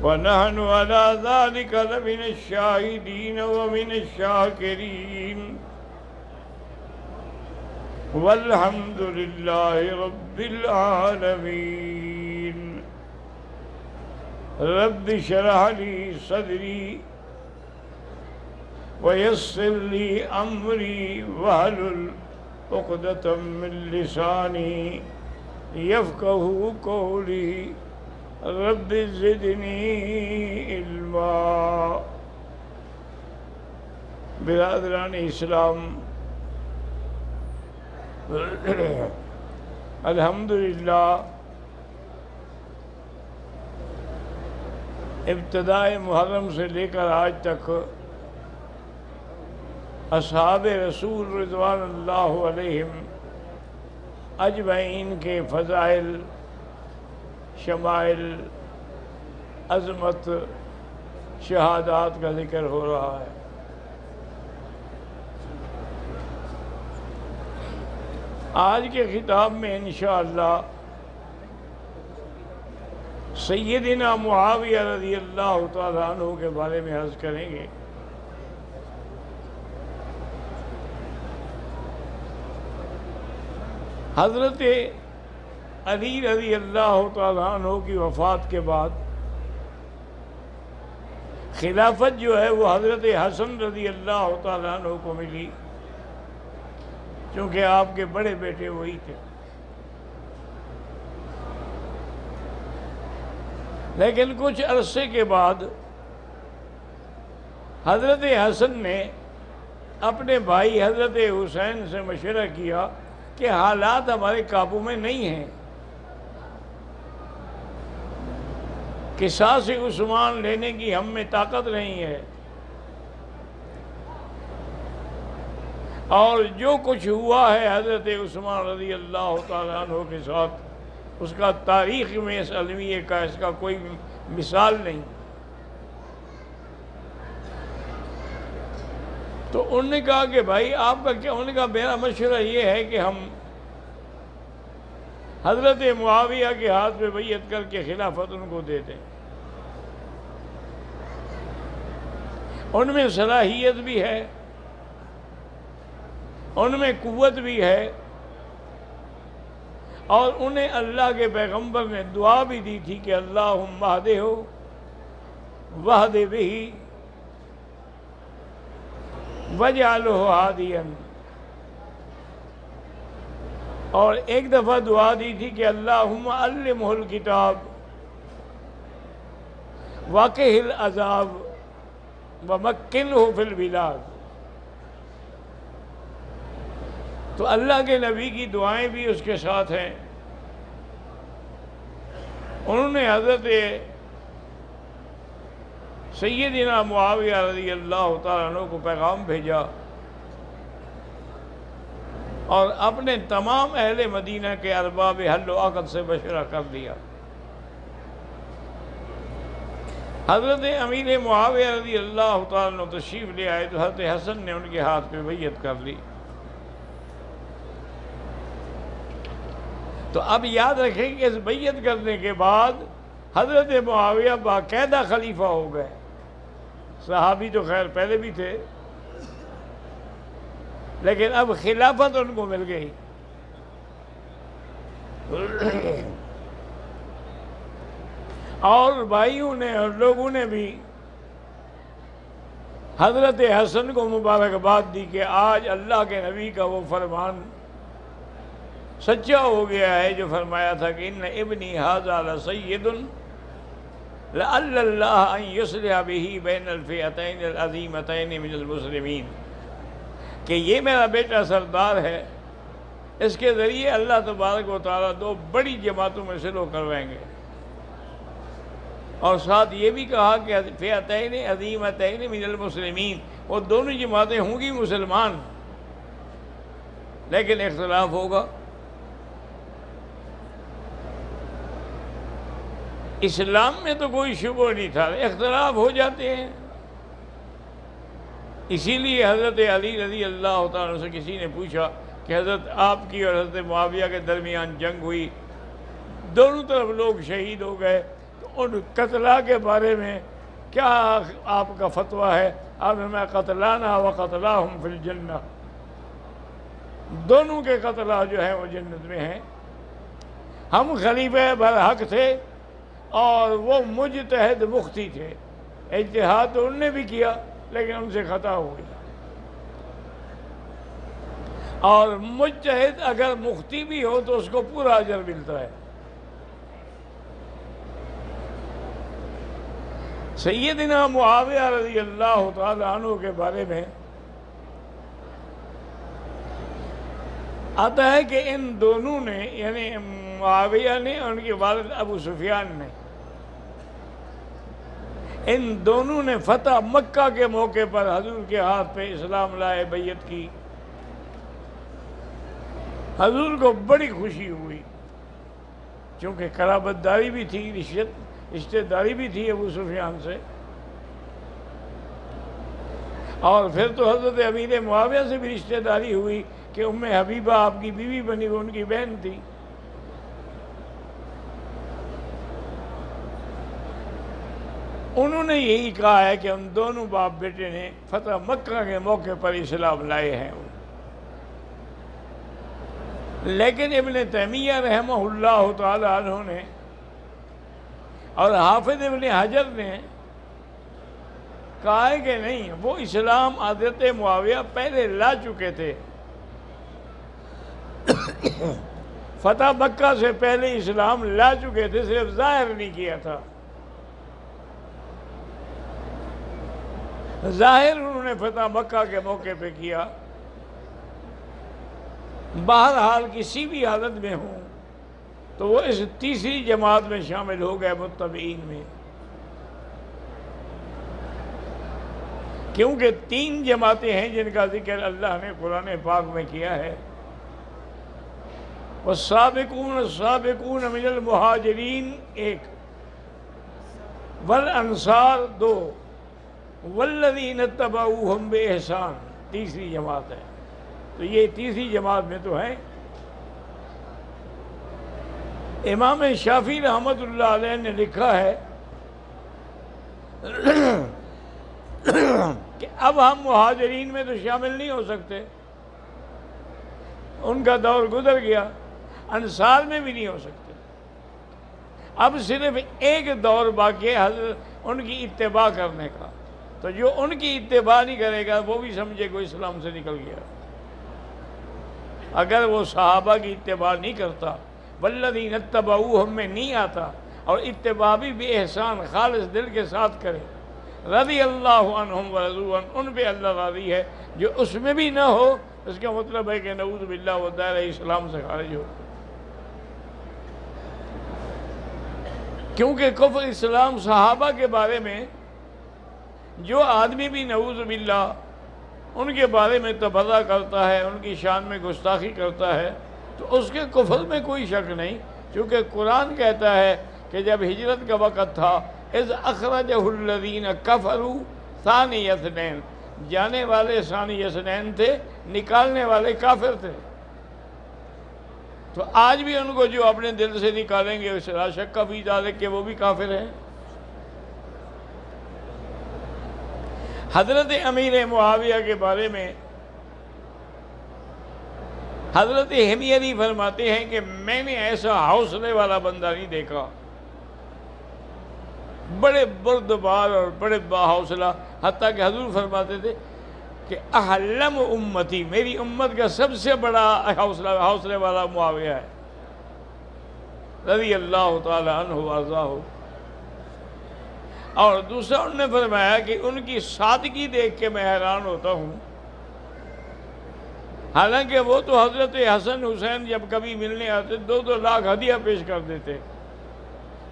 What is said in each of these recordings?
ونحن على ذلك لمن الشاهدين ومن الشاكرين والحمد لله رب العالمين رب اشرح لي صدري ويسر لي أمري واحلل عقدة من لساني يفقهوا قولي رب زدني علما۔ برادران اسلام، الحمدللہ ابتدائے محرم سے لے کر آج تک اصحاب رسول رضوان اللہ علیہم اجمعین کے فضائل، شمائل، عظمت، شہادات کا ذکر ہو رہا ہے۔ آج کے خطاب میں انشاءاللہ سیدنا معاویہ رضی اللہ تعالیٰ عنہ کے بارے میں عرض کریں گے۔ حضرت علی رضی اللہ تعالیٰ عنہ کی وفات کے بعد خلافت جو ہے وہ حضرت حسن رضی اللہ تعالیٰ عنہ کو ملی، کیونکہ آپ کے بڑے بیٹے وہی تھے۔ لیکن کچھ عرصے کے بعد حضرت حسن نے اپنے بھائی حضرت حسین سے مشورہ کیا کہ حالات ہمارے قابو میں نہیں ہیں، قصاص عثمان لینے کی ہم میں طاقت نہیں ہے، اور جو کچھ ہوا ہے حضرت عثمان رضی اللہ تعالیٰ عنہ کے ساتھ اس کا تاریخ میں اس المیہ کا اس کا کوئی مثال نہیں۔ تو انہوں نے کہا کہ بھائی آپ کا کیا؟ انہوں نے کہا میرا مشورہ یہ ہے کہ ہم حضرت معاویہ کے ہاتھ میں بیعت کر کے خلافت ان کو دے دیں، ان میں صلاحیت بھی ہے، ان میں قوت بھی ہے، اور انہیں اللہ کے پیغمبر نے دعا بھی دی تھی کہ اللہم اہدہ واہد بہ واجعلہ ہادیا، اور ایک دفعہ دعا دی تھی کہ اللہم علمہ الکتاب وقہ العذاب ومکنہ فی البلاد۔ تو اللہ کے نبی کی دعائیں بھی اس کے ساتھ ہیں۔ انہوں نے حضرت سیدنا معاویہ رضی اللہ تعالیٰ عنہ کو پیغام بھیجا اور اپنے تمام اہل مدینہ کے ارباب حل و عقد سے مشورہ کر لیا۔ حضرت امیر معاویہ رضی اللہ تعالیٰ عنہ تشریف لے آئے تو حضرت حسن نے ان کے ہاتھ پہ بیعت کر لی۔ تو اب یاد رکھیں کہ اس بیعت کرنے کے بعد حضرت معاویہ باقاعدہ خلیفہ ہو گئے۔ صحابی تو خیر پہلے بھی تھے، لیکن اب خلافت ان کو مل گئی۔ اور بھائیوں نے اور لوگوں نے بھی حضرت حسن کو مبارکباد دی کہ آج اللہ کے نبی کا وہ فرمان سچا ہو گیا ہے جو فرمایا تھا کہ ان ابنی ھذا لسید لعل اللہ ان یصلح بہ بین الفئتین العظیمتین من المسلمین، کہ یہ میرا بیٹا سردار ہے، اس کے ذریعے اللہ تبارک و تعالیٰ دو بڑی جماعتوں میں صلح کروائیں گے۔ اور ساتھ یہ بھی کہا کہ فئتین عظیمتین من المسلمین، وہ دونوں جماعتیں ہوں گی مسلمان، لیکن اختلاف ہوگا۔ اسلام میں تو کوئی شبہ نہیں تھا، اختلاف ہو جاتے ہیں۔ اسی لیے حضرت علی رضی اللہ تعالیٰ عنہ سے کسی نے پوچھا کہ حضرت آپ کی اور حضرت معاویہ کے درمیان جنگ ہوئی، دونوں طرف لوگ شہید ہو گئے، تو ان قتلا کے بارے میں کیا آپ کا فتویٰ ہے؟ آپ نے قتلانا و قتلاہم فی الجنہ، دونوں کے قتلہ جو ہیں وہ جنت میں ہیں۔ ہم خلیفہ برحق تھے اور وہ مجتہد مختی تھے، اجتہاد تو انہوں نے بھی کیا لیکن ان سے خطا ہو گئی، اور مجتہد اگر مختی بھی ہو تو اس کو پورا اجر ملتا ہے۔ سیدنا معاویہ رضی اللہ تعالی عنہ کے بارے میں آتا ہے کہ ان دونوں نے، یعنی معاویہ نے اور ان کے والد ابو سفیان نے، ان دونوں نے فتح مکہ کے موقع پر حضور کے ہاتھ پہ اسلام لائے، بیعت کی۔ حضور کو بڑی خوشی ہوئی، چونکہ قرابت داری بھی تھی، رشتہ داری بھی تھی ابو سفیان سے، اور پھر تو حضرت امیر معاویہ سے بھی رشتہ داری ہوئی کہ ام حبیبہ آپ کی بیوی بنی، وہ ان کی بہن تھی۔ انہوں نے یہی کہا ہے کہ ان دونوں باپ بیٹے نے فتح مکہ کے موقع پر اسلام لائے ہیں۔ لیکن ابن تیمیہ رحمہ اللہ تعالی عنہ نے اور حافظ ابن حجر نے کہا ہے کہ نہیں، وہ اسلام حضرت معاویہ پہلے لا چکے تھے، فتح مکہ سے پہلے اسلام لا چکے تھے، صرف ظاہر نہیں کیا تھا۔ ظاہر انہوں نے فتح مکہ کے موقع پہ کیا۔ بہرحال کسی بھی حالت میں ہوں تو وہ اس تیسری جماعت میں شامل ہو گئے، متبعین میں، کیونکہ 3 جماعتیں ہیں جن کا ذکر اللہ نے قرآن پاک میں کیا ہے۔ والسابقون السابقون من المہاجرین 1، والانصار 2، والذین اتبعوہم بإحسان تیسری جماعت ہے۔ تو یہ تیسری جماعت میں تو ہے۔ امام شافعی رحمۃ اللہ علیہ نے لکھا ہے کہ اب ہم مہاجرین میں تو شامل نہیں ہو سکتے، ان کا دور گزر گیا، انصار میں بھی نہیں ہو سکتے، اب صرف ایک دور باقی ہے ان کی اتباع کرنے کا، تو جو ان کی اتباع نہیں کرے گا وہ بھی سمجھے کوئی اسلام سے نکل گیا۔ اگر وہ صحابہ کی اتباع نہیں کرتا، والذین اتبعوہم میں نہیں آتا، اور اتباع بھی بے احسان خالص دل کے ساتھ کرے، رضی اللہ عنہم ورضوا عنہ، ان پہ اللہ راضی ہے، جو اس میں بھی نہ ہو اس کا مطلب ہے کہ نعوذ باللہ وہ دائرہ اسلام سے خارج ہو۔ کیونکہ کفر اسلام صحابہ کے بارے میں جو آدمی بھی نعوذ باللہ ان کے بارے میں تبرہ کرتا ہے، ان کی شان میں گستاخی کرتا ہے، تو اس کے کفر میں کوئی شک نہیں، کیونکہ قرآن کہتا ہے کہ جب ہجرت کا وقت تھا، اذ اخرجہ الذین کفروا ثانی اثنین، جانے والے ثانی اثنین تھے، نکالنے والے کافر تھے۔ تو آج بھی ان کو جو اپنے دل سے نکالیں گے اس لا شک فی ذالک کہ وہ بھی کافر ہیں۔ حضرت امیر معاویہ کے بارے میں حضرت حمیری فرماتے ہیں کہ میں نے ایسا حوصلے والا بندہ نہیں دیکھا، بڑے بردبار اور بڑے باحوصلہ، حتیٰ کہ حضور فرماتے تھے کہ احلم امتی، میری امت کا سب سے بڑا حوصلے والا معاویہ ہے، رضی اللہ تعالی عنہ وارضاہ۔ اور دوسرا انہوں نے فرمایا کہ ان کی سادگی دیکھ کے میں حیران ہوتا ہوں، حالانکہ وہ تو حضرت حسن حسین جب کبھی ملنے آتے 2-2 لاکھ ہدیہ پیش کر دیتے،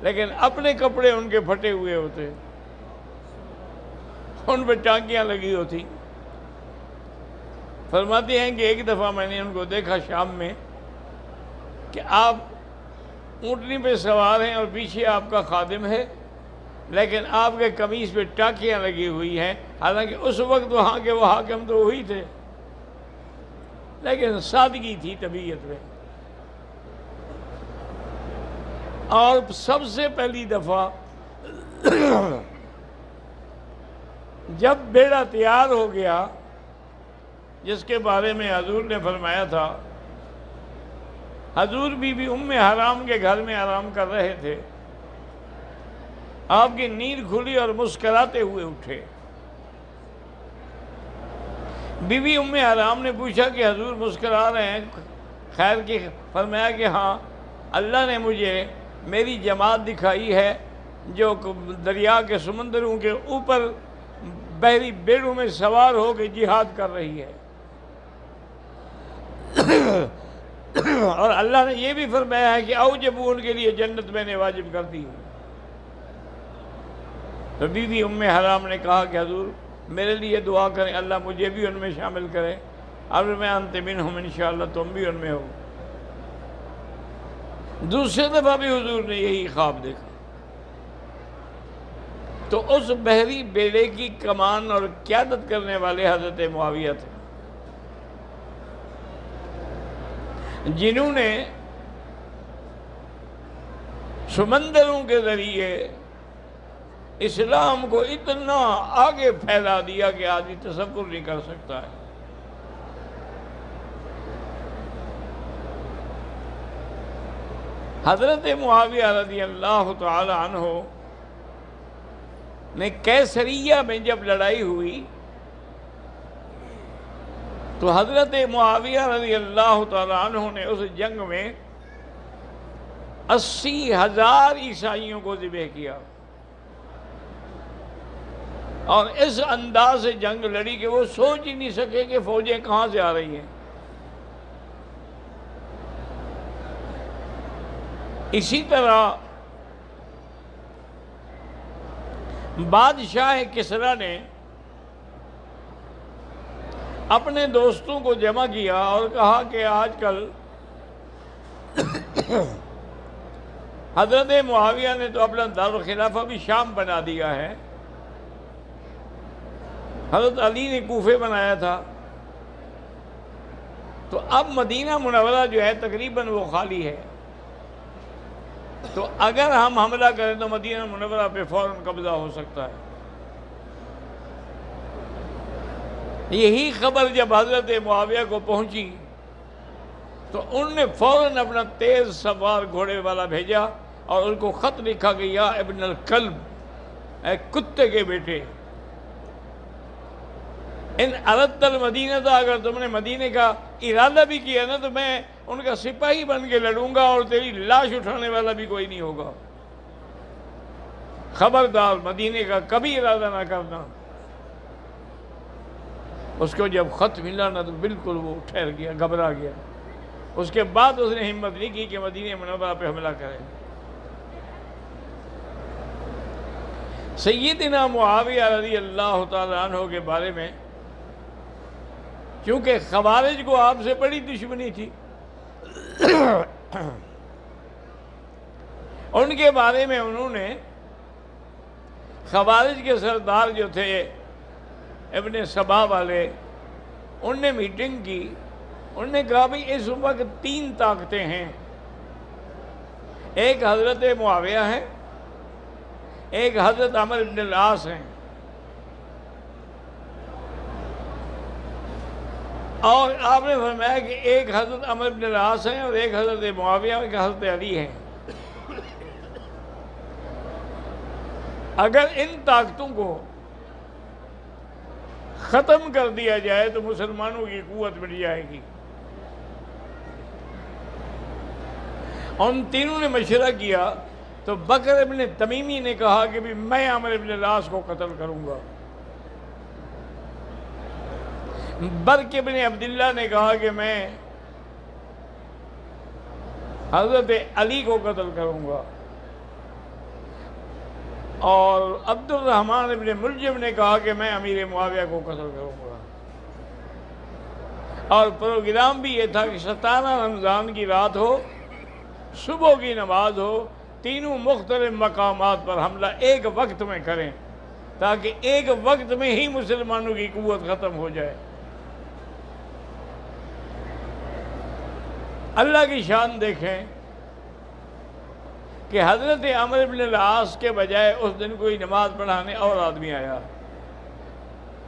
لیکن اپنے کپڑے ان کے پھٹے ہوئے ہوتے، ان پہ ٹانکیاں لگی ہوتی۔ فرماتے ہیں کہ ایک دفعہ میں نے ان کو دیکھا شام میں کہ آپ اونٹنی پہ سوار ہیں اور پیچھے آپ کا خادم ہے، لیکن آپ کے قمیص پہ ٹانکیاں لگی ہوئی ہیں، حالانکہ اس وقت وہاں کے وہ حاکم تو وہی تھے، لیکن سادگی تھی طبیعت میں۔ اور سب سے پہلی دفعہ جب بیڑا تیار ہو گیا، جس کے بارے میں حضور نے فرمایا تھا، حضور بی بی ام حرام کے گھر میں آرام کر رہے تھے، آپ کی نیند کھلی اور مسکراتے ہوئے اٹھے۔ بی بی ام حرام نے پوچھا کہ حضور مسکرا رہے ہیں، خیر کی؟ فرمایا کہ ہاں، اللہ نے مجھے میری جماعت دکھائی ہے جو دریا کے سمندروں کے اوپر بحری بیڑوں میں سوار ہو کے جہاد کر رہی ہے، اور اللہ نے یہ بھی فرمایا ہے کہ اوجبوا، ان کے لیے جنت میں نے واجب کر دی ہوں۔ تو بی بی ام حرام نے کہا کہ حضور میرے لیے دعا کریں، اللہ مجھے بھی ان میں شامل کرے۔ اب میں انت منہم، انشاءاللہ تم بھی ان میں ہو۔ دوسرے دفعہ بھی حضور نے یہی خواب دیکھا، تو اس بحری بیڑے کی کمان اور قیادت کرنے والے حضرت معاویہ تھے، جنہوں نے سمندروں کے ذریعے اسلام کو اتنا آگے پھیلا دیا کہ آدمی تصور نہیں کر سکتا ہے۔ حضرت معاویہ رضی اللہ تعالی عنہ نے کیسریہ میں جب لڑائی ہوئی تو حضرت معاویہ رضی اللہ تعالی عنہ نے اس جنگ میں 80,000 عیسائیوں کو ذبح کیا، اور اس انداز سے جنگ لڑی کہ وہ سوچ ہی نہیں سکے کہ فوجیں کہاں سے آ رہی ہیں۔ اسی طرح بادشاہ کسریٰ نے اپنے دوستوں کو جمع کیا اور کہا کہ آج کل حضرت معاویہ نے تو اپنا دارالخلافہ بھی شام بنا دیا ہے، حضرت علی نے کوفے بنایا تھا، تو اب مدینہ منورہ جو ہے تقریباً وہ خالی ہے، تو اگر ہم حملہ کریں تو مدینہ منورہ پہ فوراً قبضہ ہو سکتا ہے۔ یہی خبر جب حضرت معاویہ کو پہنچی تو انہوں نے فوراً اپنا تیز سوار گھوڑے والا بھیجا اور ان کو خط لکھا کہ یا ابن الکلب، اے کتے کے بیٹے، ان اردت المدینہ تھا، اگر تم نے مدینے کا ارادہ بھی کیا نا تو میں ان کا سپاہی بن کے لڑوں گا اور تیری لاش اٹھانے والا بھی کوئی نہیں ہوگا، خبردار مدینے کا کبھی ارادہ نہ کرنا۔ اس کو جب خط ملا نا تو بالکل وہ ٹھہر گیا، گھبرا گیا، اس کے بعد اس نے ہمت نہیں کی کہ مدینہ منورہ پہ حملہ کرے۔ سیدنا معاویہ رضی اللہ تعالیٰ عنہ کے بارے میں، کیونکہ خوارج کو آپ سے بڑی دشمنی تھی، ان کے بارے میں انہوں نے، خوارج کے سردار جو تھے ابن سبا والے، ان نے میٹنگ کی، انہوں نے کہا بھئی اس وقت 3 طاقتیں ہیں، ایک حضرت معاویہ ہیں، ایک حضرت عمرو بن العاص ہیں، اور آپ نے فرمایا کہ ایک حضرت عمرو بن العاص ہیں اور ایک حضرت معاویہ اور ایک حضرت علی ہیں۔ اگر ان طاقتوں کو ختم کر دیا جائے تو مسلمانوں کی قوت بڑھ جائے گی۔ ان تینوں نے مشورہ کیا تو بکر ابن تمیمی نے کہا کہ بھی میں عمرو بن العاص کو قتل کروں گا، برق ابن عبداللہ نے کہا کہ میں حضرت علی کو قتل کروں گا، اور عبد الرحمن ابن ملجم نے کہا کہ میں امیر معاویہ کو قتل کروں گا۔ اور پروگرام بھی یہ تھا کہ 17 رمضان کی رات ہو، صبح کی نماز ہو، تینوں مختلف مقامات پر حملہ ایک وقت میں کریں تاکہ ایک وقت میں ہی مسلمانوں کی قوت ختم ہو جائے۔ اللہ کی شان دیکھیں، کہ حضرت عمرو بن العاص کے بجائے اس دن کوئی نماز پڑھانے اور آدمی آیا،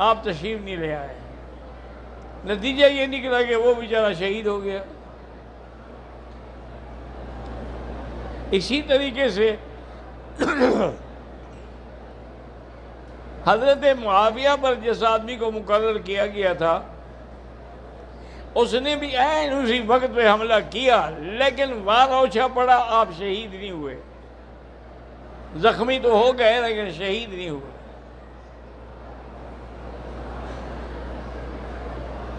آپ تشریف نہیں لے آئے، نتیجہ یہ نکلا کہ وہ بیچارہ شہید ہو گیا۔ اسی طریقے سے حضرت معاویہ پر جس آدمی کو مقرر کیا گیا تھا اس نے بھی عین اسی وقت پہ حملہ کیا، لیکن وار اوچھا پڑا، آپ شہید نہیں ہوئے، زخمی تو ہو گئے لیکن شہید نہیں ہوئے۔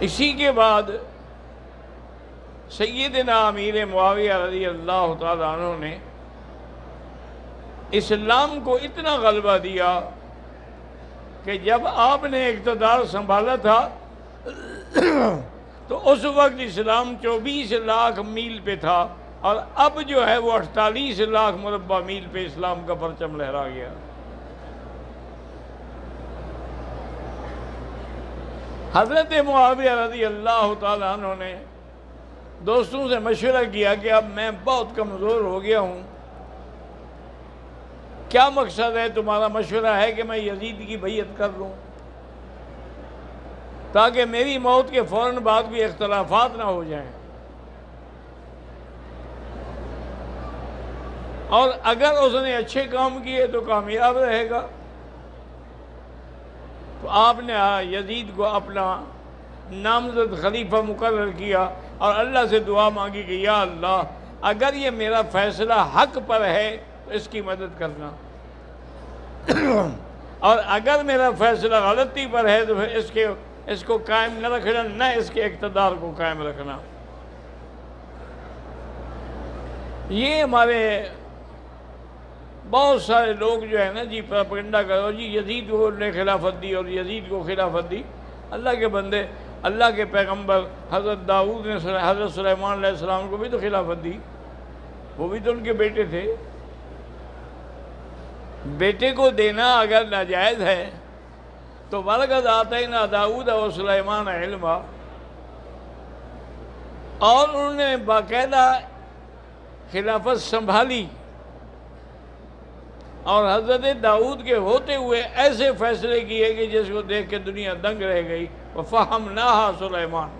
اسی کے بعد سیدنا امیر معاویہ رضی اللہ تعالیٰ عنہ نے اسلام کو اتنا غلبہ دیا کہ جب آپ نے اقتدار سنبھالا تھا تو اس وقت اسلام 24 لاکھ میل پہ تھا، اور اب جو ہے وہ 48 لاکھ مربع میل پہ اسلام کا پرچم لہرا گیا۔ حضرت معاویہ رضی اللہ تعالیٰ عنہ نے دوستوں سے مشورہ کیا کہ اب میں بہت کمزور ہو گیا ہوں، کیا مقصد ہے تمہارا؟ مشورہ ہے کہ میں یزید کی بیعت کر لوں تاکہ میری موت کے فوراً بعد بھی اختلافات نہ ہو جائیں، اور اگر اس نے اچھے کام کیے تو کامیاب رہے گا۔ تو آپ نے یزید کو اپنا نامزد خلیفہ مقرر کیا اور اللہ سے دعا مانگی کہ یا اللہ اگر یہ میرا فیصلہ حق پر ہے تو اس کی مدد کرنا، اور اگر میرا فیصلہ غلطی پر ہے تو پھر اس کو قائم نہ رکھنا، نہ اس کے اقتدار کو قائم رکھنا۔ یہ ہمارے بہت سارے لوگ جو ہے نا جی پروپیگنڈا کرو جی یزید کو نے خلافت دی اور یزید کو خلافت دی۔ اللہ کے بندے، اللہ کے پیغمبر حضرت داؤد نے حضرت سلیمان علیہ السلام کو بھی تو خلافت دی، وہ بھی تو ان کے بیٹے تھے۔ بیٹے کو دینا اگر ناجائز ہے تو وَلَقَدْ آتَيْنَا دَاؤُودَ وَسُلَيْمَانَ عِلْمًا، اور انہوں نے باقاعدہ خلافت سنبھالی، اور حضرت داؤد کے ہوتے ہوئے ایسے فیصلے کیے کہ جس کو دیکھ کے دنیا دنگ رہ گئی۔ وَفَهَمْنَاهَا سُلَيْمَانَ،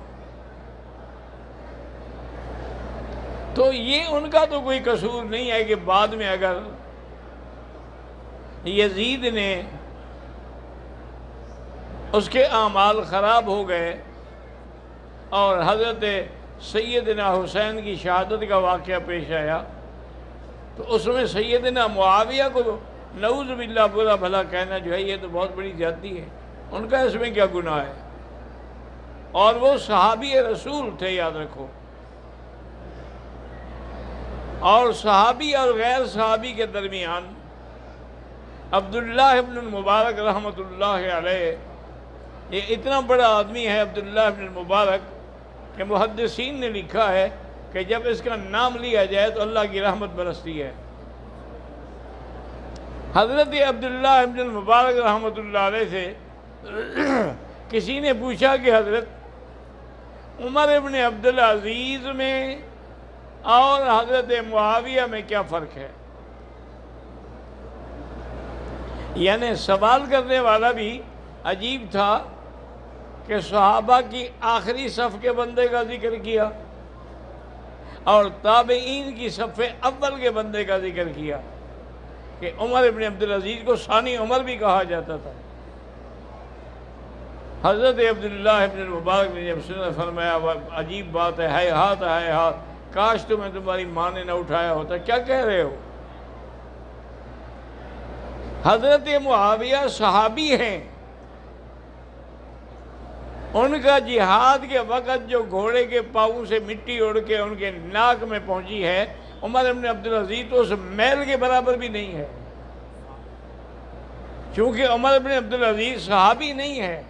تو یہ ان کا تو کوئی قصور نہیں ہے کہ بعد میں اگر یزید نے اس کے اعمال خراب ہو گئے اور حضرت سیدنا حسین کی شہادت کا واقعہ پیش آیا تو اس میں سیدنا معاویہ کو نعوذ باللہ برا بھلا کہنا جو ہے یہ تو بہت بڑی زیادتی ہے۔ ان کا اس میں کیا گناہ ہے؟ اور وہ صحابی رسول تھے، یاد رکھو، اور صحابی اور غیر صحابی کے درمیان عبداللہ ابن المبارک رحمۃ اللہ علیہ، یہ اتنا بڑا آدمی ہے عبداللہ ابن المبارک کہ محدثین نے لکھا ہے کہ جب اس کا نام لیا جائے تو اللہ کی رحمت برستی ہے۔ حضرت عبداللہ ابن المبارک رحمۃ اللہ علیہ سے کسی نے پوچھا کہ حضرت عمر ابن عبدالعزیز میں اور حضرت معاویہ میں کیا فرق ہے؟ یعنی سوال کرنے والا بھی عجیب تھا کہ صحابہ کی آخری صف کے بندے کا ذکر کیا اور تابعین کی صف اول کے بندے کا ذکر کیا، کہ عمر ابن عبدالعزیز کو ثانی عمر بھی کہا جاتا تھا۔ حضرت عبداللہ ابن المبارک نے جب سنا فرمایا عجیب بات ہے ہاتھ کاش تمہیں تمہاری ماں نے نہ اٹھایا ہوتا۔ کیا کہہ رہے ہو؟ حضرت معاویہ صحابی ہیں، ان کا جہاد کے وقت جو گھوڑے کے پاؤں سے مٹی اڑ کے ان کے ناک میں پہنچی ہے، عمر ابن عبدالعزیز تو اس میل کے برابر بھی نہیں ہے، چونکہ عمر ابن عبدالعزیز صحابی نہیں ہے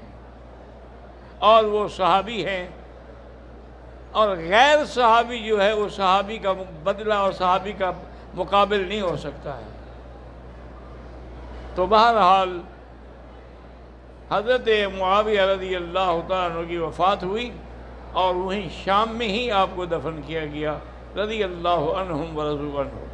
اور وہ صحابی ہیں، اور غیر صحابی جو ہے وہ صحابی کا بدلہ اور صحابی کا مقابل نہیں ہو سکتا ہے۔ تو بہرحال حضرت معاویہ رضی اللہ تعالیٰ عنہ کی وفات ہوئی اور وہیں شام میں ہی آپ کو دفن کیا گیا، رضی اللہ عنہم ورضوا عنہ۔